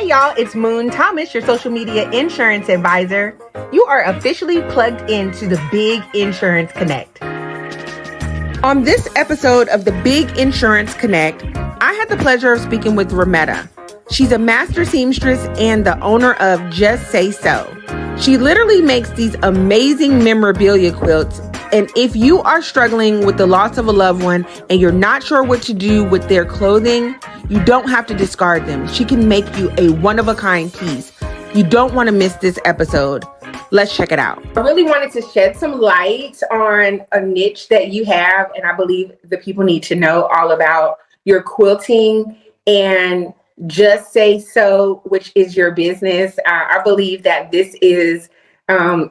Hey y'all, it's Moon Thomas, your social media insurance advisor. You are officially plugged into the Big Insurance Connect. On this episode of the Big Insurance Connect, I had the pleasure of speaking with Rametta. She's a master seamstress and the owner of Just Say So. She literally makes these amazing memorabilia quilts. And if you are struggling with the loss of a loved one and you're not sure what to do with their clothing, you don't have to discard them. She can make you a one-of-a-kind piece. You don't want to miss this episode. Let's check it out. I really wanted to shed some light on a niche that you have, and I believe the people need to know all about your quilting and Just Say So, which is your business. I believe that this is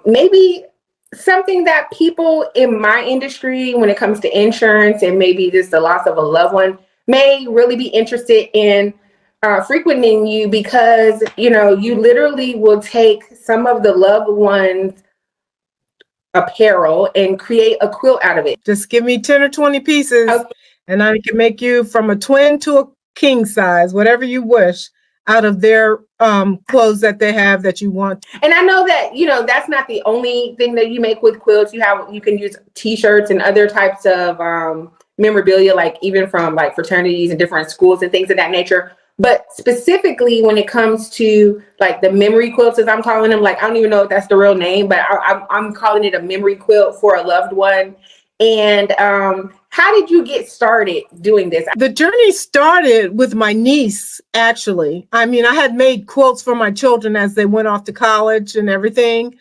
maybe something that people in my industry, when it comes to insurance and maybe just the loss of a loved one, may really be interested in frequenting you because, you know, you literally will take some of the loved one's apparel and create a quilt out of it. Just give me 10 or 20 pieces, Okay. And I can make you from a twin to a king size, whatever you wish, out of their clothes that they have that you want. And I know that, you know, that's not the only thing that you make with quilts. You can use t-shirts and other types of memorabilia, like even from like fraternities and different schools and things of that nature. But specifically when it comes to like the memory quilts, as I'm calling them, like I don't even know if that's the real name, but I'm calling it a memory quilt for a loved one. And how did you get started doing this? The journey started with my niece, actually. I mean, I had made quilts for my children as they went off to college and everything.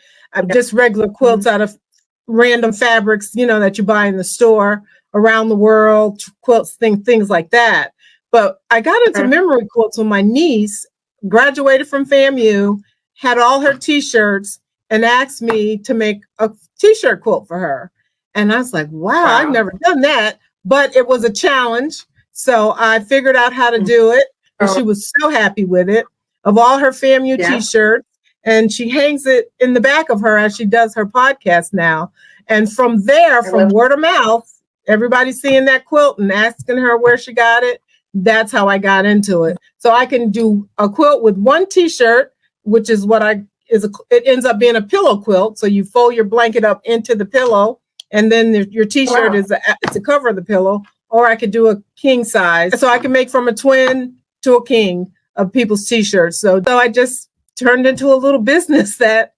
Just regular quilts out of random fabrics, you know, that you buy in the store around the world, quilts, things like that. But I got into memory quilts when my niece graduated from FAMU, had all her t-shirts, and asked me to make a t-shirt quilt for her. And I was like, wow, I've never done that. But it was a challenge. So I figured out how to do it. And she was so happy with it. Of all her FAMU t-shirts. And she hangs it in the back of her as she does her podcast now. And from there, from word of mouth, everybody's seeing that quilt and asking her where she got it. That's how I got into it. So I can do a quilt with one t-shirt, which is what it ends up being a pillow quilt. So you fold your blanket up into the pillow. And then your t-shirt is to cover the pillow, or I could do a king size. So I can make from a twin to a king of people's t-shirts. So I just turned into a little business that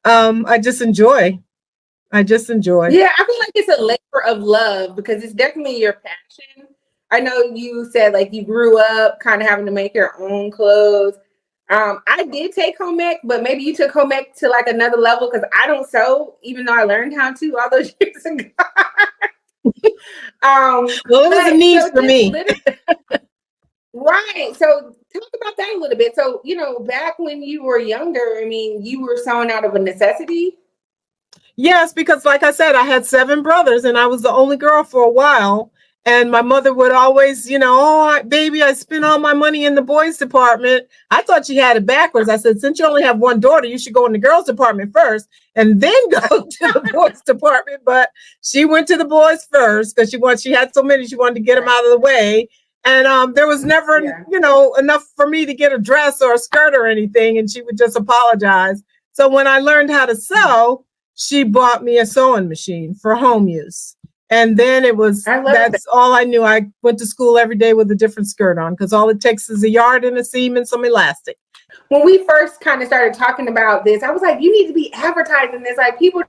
I just enjoy. Yeah, I feel like it's a labor of love because it's definitely your passion. I know you said like you grew up kind of having to make your own clothes. I did take home ec, but maybe you took home ec to like another level because I don't sew, even though I learned how to all those years ago. Well, it was a need for me. Right. So talk about that a little bit. So, you know, back when you were younger, I mean, you were sewing out of a necessity. Yes, because like I said, I had 7 brothers and I was the only girl for a while. And my mother would always, you know, baby, I spent all my money in the boys department. I thought she had it backwards. I said, since you only have one daughter, you should go in the girls department first and then go to the boys department. But she went to the boys first because she had so many, she wanted to get them out of the way. And there was never, you know, enough for me to get a dress or a skirt or anything. And she would just apologize. So when I learned how to sew, she bought me a sewing machine for home use. And then that's all I knew. I went to school every day with a different skirt on because all it takes is a yard and a seam and some elastic. When we first kind of started talking about this, I was like, you need to be advertising this. Like people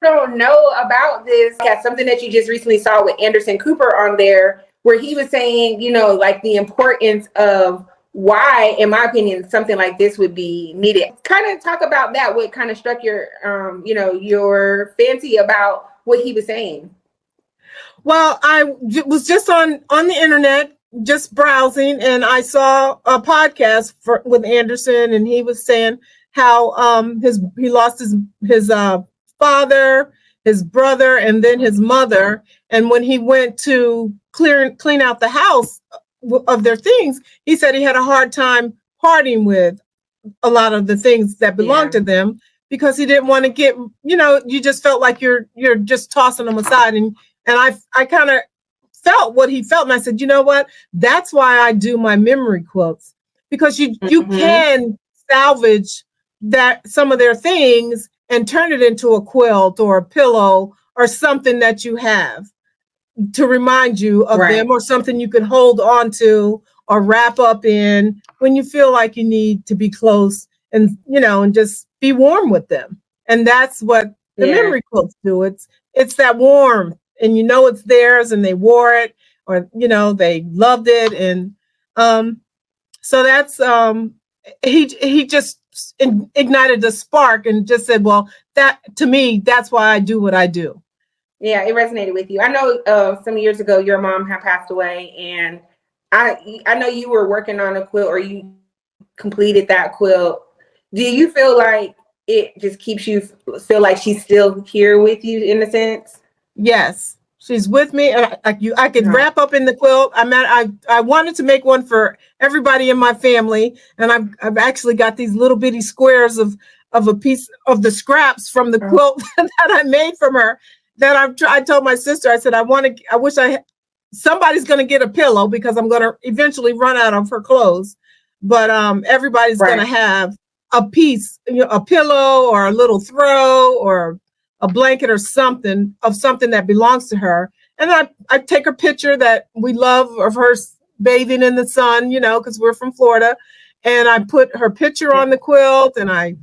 don't know about this. Yeah, something that you just recently saw with Anderson Cooper on there, where he was saying, you know, like the importance of why, in my opinion, something like this would be needed. Kind of talk about that. What kind of struck your, you know, your fancy about what he was saying? Well, I was just on the internet, just browsing, and I saw a podcast with Anderson, and he was saying how he lost his father, his brother, and then his mother. And when he went to clean out the house of their things, he said he had a hard time parting with a lot of the things that belonged to them because he didn't want to get, you know, you just felt like you're just tossing them aside. And I kind of felt what he felt. And I said, you know what? That's why I do my memory quilts, because you can salvage that some of their things and turn it into a quilt or a pillow or something that you have to remind you of them, or something you could hold on to or wrap up in when you feel like you need to be close and, and just be warm with them. And that's what the memory quilts do. It's that warmth, and it's theirs, and they wore it, or they loved it. And so that's he just ignited the spark and just said, well, that to me, that's why I do what I do. Yeah, it resonated with you. I know some years ago your mom had passed away, and I know you were working on a quilt, or you completed that quilt. Do you feel like it just keeps you feel like she's still here with you in a sense? Yes, she's with me, and I could wrap up in the quilt. I wanted to make one for everybody in my family, and I've actually got these little bitty squares of a piece of the scraps from the quilt that I made from her. That I told my sister, I said, I wish somebody's going to get a pillow, because I'm going to eventually run out of her clothes. But everybody's going to have a piece, a pillow or a little throw or a blanket or something that belongs to her. And I take a picture that we love of her bathing in the sun, because we're from Florida. And I put her picture on the quilt, and I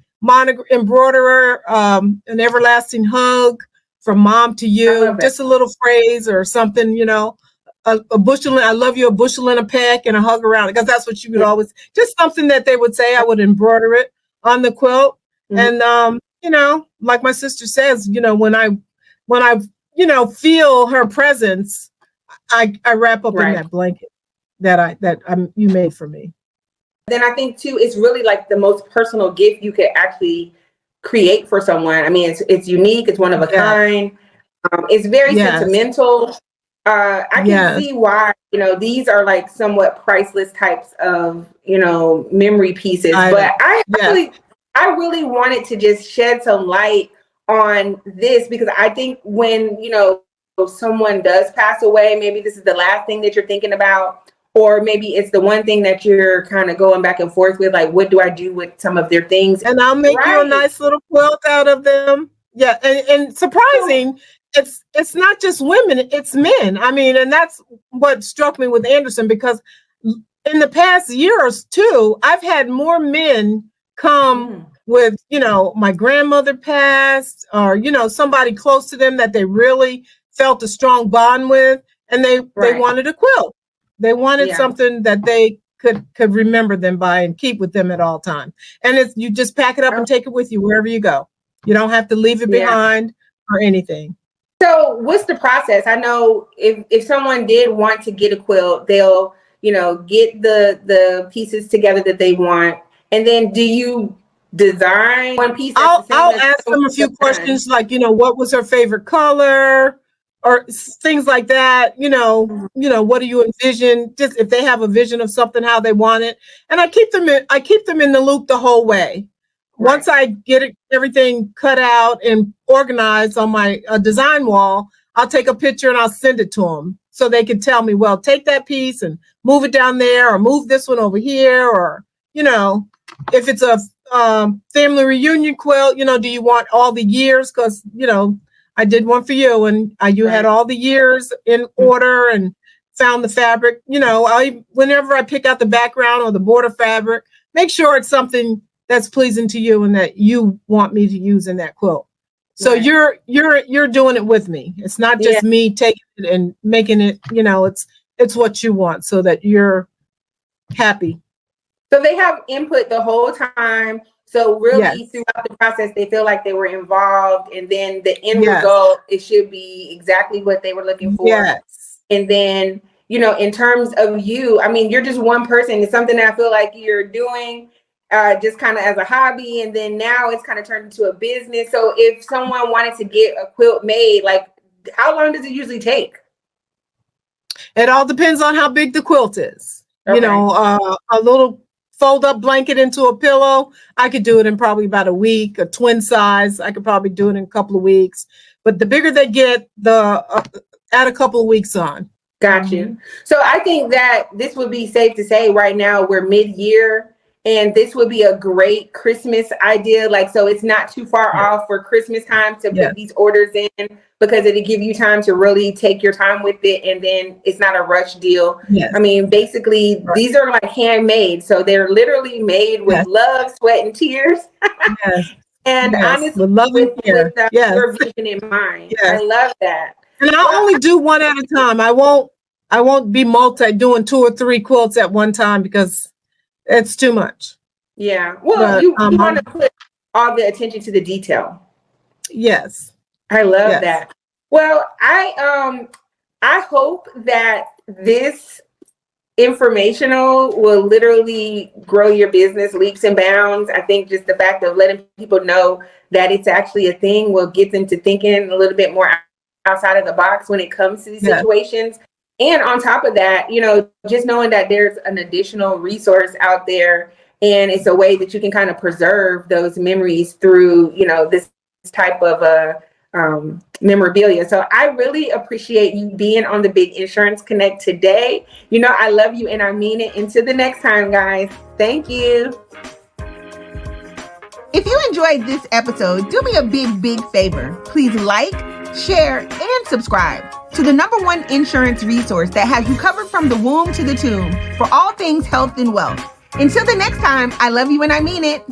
embroider an everlasting hug from mom to you, just a little phrase or something, a bushel, I love you, a bushel and a peck, and a hug around it, because that's what you would always, just something that they would say. I would embroider it on the quilt. And like my sister says, when I feel her presence, I wrap up in that blanket that you made for me. Then I think too, it's really like the most personal gift you could actually create for someone. I mean, it's unique, it's one of a kind. It's very sentimental. I can see why, these are like somewhat priceless types of, memory pieces. But I really wanted to just shed some light on this, because I think when, someone does pass away, maybe this is the last thing that you're thinking about, or maybe it's the one thing that you're kind of going back and forth with, like, what do I do with some of their things? And I'll make you a nice little quilt out of them. Yeah. And surprising, it's not just women, it's men. I mean, and that's what struck me with Anderson, because in the past year or two, I've had more men come with, my grandmother passed, or, somebody close to them that they really felt a strong bond with, and they wanted a quilt. They wanted something that they could remember them by and keep with them at all times. And you just pack it up and take it with you wherever you go. You don't have to leave it behind or anything. So what's the process? I know if someone did want to get a quilt, they'll, get the pieces together that they want. And then do you design one piece? I'll ask them a few questions, like, what was her favorite color? Or things like that, what do you envision? Just if they have a vision of something, how they want it, and I keep them in the loop the whole way. Once I get everything cut out and organized on my design wall, I'll take a picture and I'll send it to them, so they can tell me, well, take that piece and move it down there, or move this one over here, or if it's a family reunion quilt, do you want all the years? Because I did one for you, and you had all the years in order and found the fabric. Whenever I pick out the background or the border fabric, make sure it's something that's pleasing to you and that you want me to use in that quilt. So you're doing it with me. It's not just me taking it and making it. It's what you want, so that you're happy. So they have input the whole time. So really throughout the process, they feel like they were involved, and then the end result, it should be exactly what they were looking for. Yes. And then, in terms of you, I mean, you're just one person. It's something that I feel like you're doing just kind of as a hobby. And then now it's kind of turned into a business. So if someone wanted to get a quilt made, like, how long does it usually take? It all depends on how big the quilt is. Okay. A little fold up blanket into a pillow, I could do it in probably about a week. A twin size, I could probably do it in a couple of weeks. But the bigger they get, add a couple of weeks on. Got you. So I think that this would be safe to say right now we're mid-year, and this would be a great Christmas idea. Like, so it's not too far off for Christmas time to put these orders in, because it'll give you time to really take your time with it, and then it's not a rush deal. I mean, basically, these are like handmade, so they're literally made with love, sweat, and tears. And honestly, with your vision in mind. I love that. And I only do one at a time. I won't be doing 2 or 3 quilts at one time, because it's too much. Yeah. Well, you want to put all the attention to the detail. Yes. I love that. Well, I hope that this informational will literally grow your business leaps and bounds. I think just the fact of letting people know that it's actually a thing will get them to thinking a little bit more outside of the box when it comes to these situations. And on top of that, you know, just knowing that there's an additional resource out there, and it's a way that you can kind of preserve those memories through, you know, this type of memorabilia. So I really appreciate you being on the Big Insurance Connect today. You know, I love you and I mean it. Until the next time, guys. Thank you. If you enjoyed this episode, do me a big favor. Please like, share, and subscribe to the #1 insurance resource that has you covered from the womb to the tomb for all things health and wealth. Until the next time, I love you and I mean it.